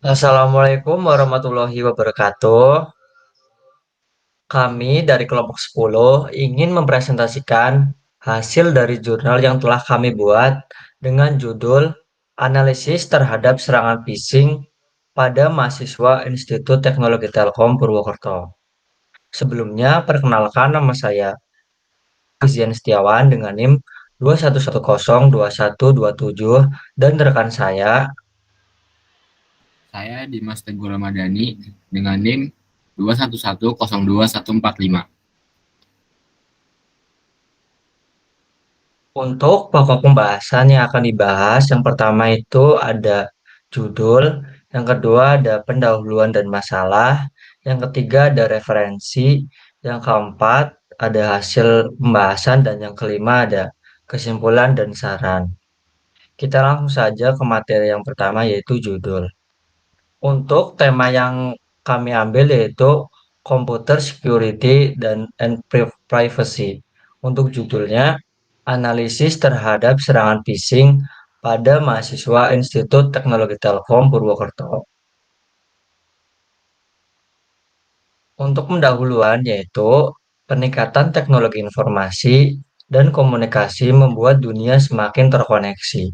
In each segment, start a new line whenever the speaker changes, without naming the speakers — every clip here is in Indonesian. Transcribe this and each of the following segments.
Assalamualaikum warahmatullahi wabarakatuh. Kami dari kelompok 10 ingin mempresentasikan hasil dari jurnal yang telah kami buat dengan judul Analisis terhadap serangan phishing pada mahasiswa Institut Teknologi Telkom Purwokerto. Sebelumnya, perkenalkan nama saya Fizian Setiawan dengan NIM 21102127 dan rekan saya.
Saya Dimas Teguh Ramadhani dengan NIM 211021145.
Untuk pokok pembahasan yang akan dibahas, yang pertama itu ada judul, yang kedua ada pendahuluan dan masalah, yang ketiga ada referensi, yang keempat ada hasil pembahasan, dan yang kelima ada kesimpulan dan saran. Kita langsung saja ke materi yang pertama yaitu judul. Untuk tema yang kami ambil yaitu Computer Security and Privacy. Untuk judulnya, analisis terhadap serangan phishing pada mahasiswa Institut Teknologi Telkom Purwokerto. Untuk pendahuluan yaitu peningkatan teknologi informasi dan komunikasi membuat dunia semakin terkoneksi.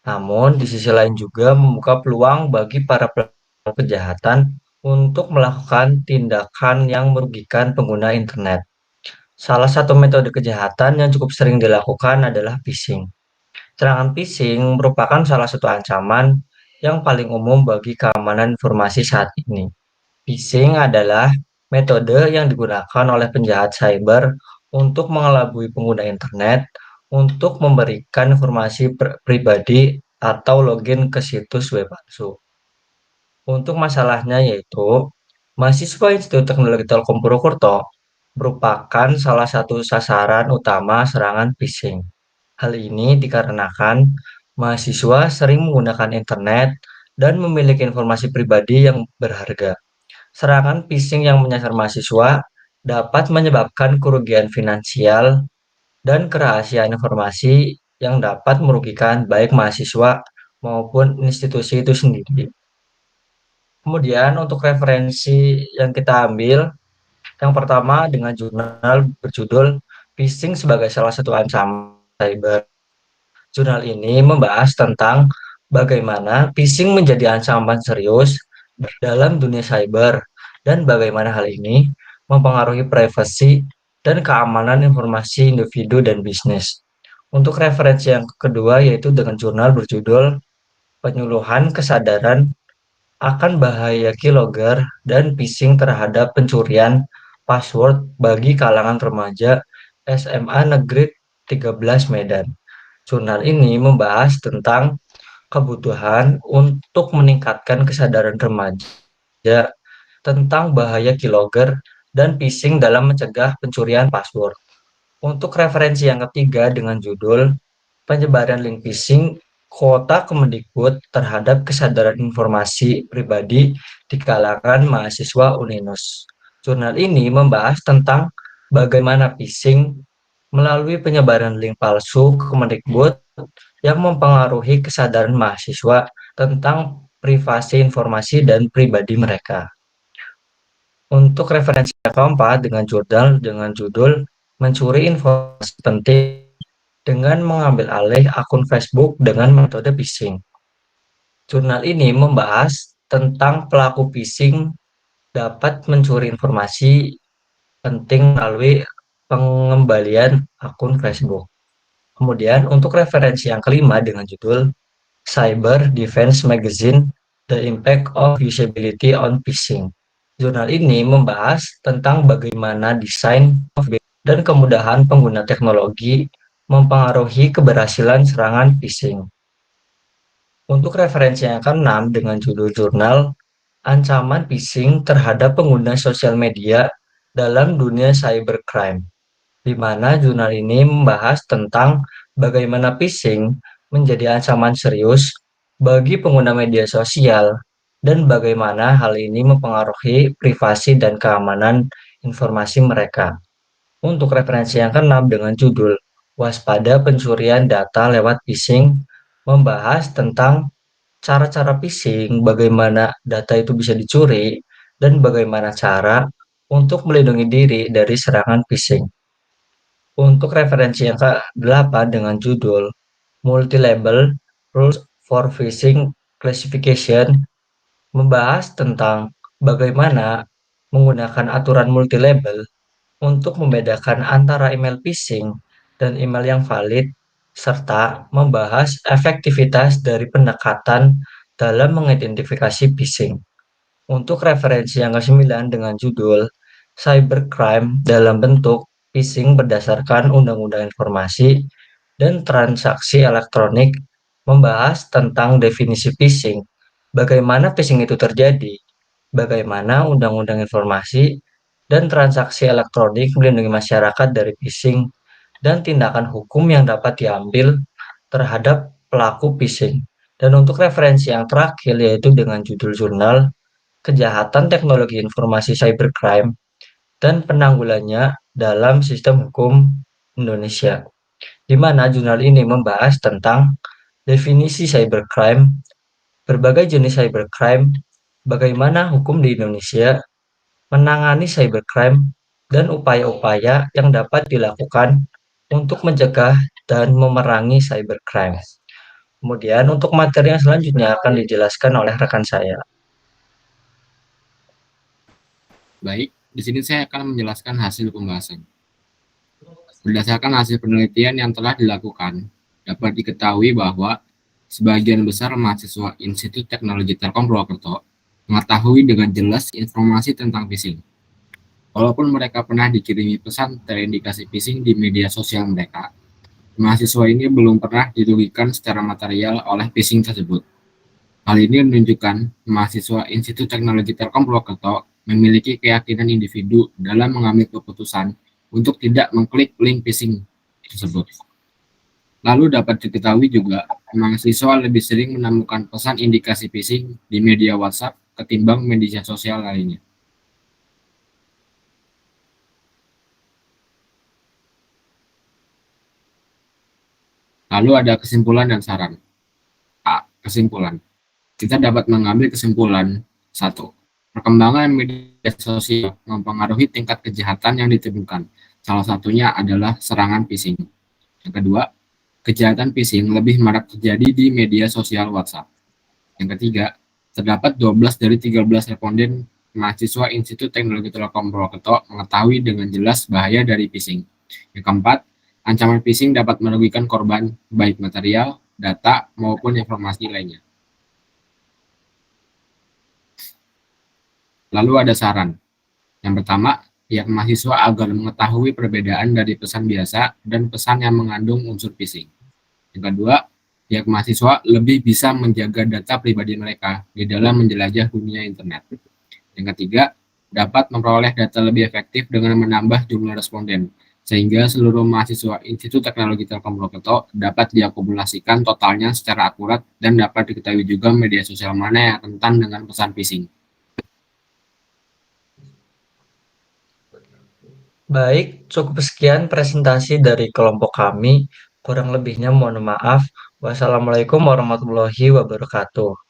Namun, di sisi lain juga membuka peluang bagi para pelaku kejahatan untuk melakukan tindakan yang merugikan pengguna internet. Salah satu metode kejahatan yang cukup sering dilakukan adalah phishing. Serangan phishing merupakan salah satu ancaman yang paling umum bagi keamanan informasi saat ini. Phishing adalah metode yang digunakan oleh penjahat cyber untuk mengelabui pengguna internet untuk memberikan informasi pribadi atau login ke situs web palsu. Untuk masalahnya yaitu, mahasiswa Institut Teknologi Telkom Purwokerto merupakan salah satu sasaran utama serangan phishing. Hal ini dikarenakan mahasiswa sering menggunakan internet dan memiliki informasi pribadi yang berharga. Serangan phishing yang menyasar mahasiswa dapat menyebabkan kerugian finansial dan kerahasiaan informasi yang dapat merugikan baik mahasiswa maupun institusi itu sendiri. Kemudian untuk referensi yang kita ambil, yang pertama dengan jurnal berjudul Phishing sebagai salah satu ancaman cyber. Jurnal ini membahas tentang bagaimana phishing menjadi ancaman serius dalam dunia cyber dan bagaimana hal ini mempengaruhi privasi dan keamanan informasi individu dan bisnis. Untuk referensi yang kedua yaitu dengan jurnal berjudul Penyuluhan Kesadaran akan Bahaya Keylogger dan Phishing Terhadap Pencurian Password bagi Kalangan Remaja SMA Negeri 13 Medan. Jurnal ini membahas tentang kebutuhan untuk meningkatkan kesadaran remaja tentang bahaya keylogger dan phishing dalam mencegah pencurian password. Untuk referensi yang ketiga dengan judul Penyebaran Link Phishing Kuota Kemendikbud terhadap Kesadaran Informasi Pribadi di kalangan mahasiswa Uninus. Jurnal ini membahas tentang bagaimana phishing melalui penyebaran link palsu ke Kemendikbud yang mempengaruhi kesadaran mahasiswa tentang privasi informasi dan pribadi mereka. Untuk referensi yang keempat dengan judul Mencuri Informasi Penting dengan mengambil alih akun Facebook dengan metode phishing. Jurnal ini membahas tentang pelaku phishing dapat mencuri informasi penting melalui pengembalian akun Facebook. Kemudian untuk referensi yang kelima dengan judul Cyber Defense Magazine: The Impact of Usability on Phishing. Jurnal ini membahas tentang bagaimana desain dan kemudahan pengguna teknologi mempengaruhi keberhasilan serangan phishing. Untuk referensi yang keenam dengan judul jurnal Ancaman Phishing Terhadap Pengguna Sosial Media dalam Dunia Cybercrime, di mana jurnal ini membahas tentang bagaimana phishing menjadi ancaman serius bagi pengguna media sosial dan bagaimana hal ini mempengaruhi privasi dan keamanan informasi mereka. Untuk referensi yang keenam dengan judul Waspada Pencurian Data Lewat Phishing membahas tentang cara-cara phishing, bagaimana data itu bisa dicuri, dan bagaimana cara untuk melindungi diri dari serangan phishing. Untuk referensi yang ke-8 dengan judul Multi-Level Rules for Phishing Classification membahas tentang bagaimana menggunakan aturan multi-level untuk membedakan antara email phishing dan email yang valid, serta membahas efektivitas dari pendekatan dalam mengidentifikasi phishing. Untuk referensi yang ke-9 dengan judul Cybercrime dalam bentuk phishing berdasarkan Undang-Undang Informasi dan Transaksi Elektronik membahas tentang definisi phishing, bagaimana phishing itu terjadi, bagaimana Undang-Undang Informasi dan Transaksi Elektronik melindungi masyarakat dari phishing, dan tindakan hukum yang dapat diambil terhadap pelaku phishing. Dan untuk referensi yang terakhir yaitu dengan judul jurnal Kejahatan Teknologi Informasi Cybercrime dan Penanggulangannya dalam Sistem Hukum Indonesia, di mana jurnal ini membahas tentang definisi cybercrime, berbagai jenis cybercrime, bagaimana hukum di Indonesia menangani cybercrime, dan upaya-upaya yang dapat dilakukan untuk mencegah dan memerangi cybercrime. Kemudian untuk materi yang selanjutnya akan dijelaskan oleh rekan saya.
Baik, di sini saya akan menjelaskan hasil pembahasan. Berdasarkan hasil penelitian yang telah dilakukan, dapat diketahui bahwa sebagian besar mahasiswa Institut Teknologi Telkom Purwokerto mengetahui dengan jelas informasi tentang phishing. Walaupun mereka pernah dikirimi pesan terindikasi phishing di media sosial mereka, mahasiswa ini belum pernah dirugikan secara material oleh phishing tersebut. Hal ini menunjukkan mahasiswa Institut Teknologi Telkom Purwokerto memiliki keyakinan individu dalam mengambil keputusan untuk tidak mengklik link phishing tersebut. Lalu dapat diketahui juga, mahasiswa lebih sering menemukan pesan indikasi phishing di media WhatsApp ketimbang media sosial lainnya. Lalu ada kesimpulan dan saran. A. Kesimpulan. Kita dapat mengambil kesimpulan 1. Perkembangan media sosial mempengaruhi tingkat kejahatan yang ditemukan. Salah satunya adalah serangan phishing. Yang kedua, kejahatan phishing lebih marak terjadi di media sosial WhatsApp. Yang ketiga, terdapat 12 dari 13 responden mahasiswa Institut Teknologi Telkom Purwokerto mengetahui dengan jelas bahaya dari phishing. Yang keempat, ancaman phishing dapat merugikan korban baik material, data, maupun informasi lainnya. Lalu ada saran. Yang pertama, pihak mahasiswa agar mengetahui perbedaan dari pesan biasa dan pesan yang mengandung unsur phishing. Yang kedua, pihak mahasiswa lebih bisa menjaga data pribadi mereka di dalam menjelajah dunia internet. Yang ketiga, dapat memperoleh data lebih efektif dengan menambah jumlah responden, sehingga seluruh mahasiswa Institut Teknologi Telkom Purwokerto dapat diakumulasikan totalnya secara akurat dan dapat diketahui juga media sosial mana yang rentan dengan pesan phishing.
Baik, cukup sekian presentasi dari kelompok kami. Kurang lebihnya mohon maaf. Wassalamualaikum warahmatullahi wabarakatuh.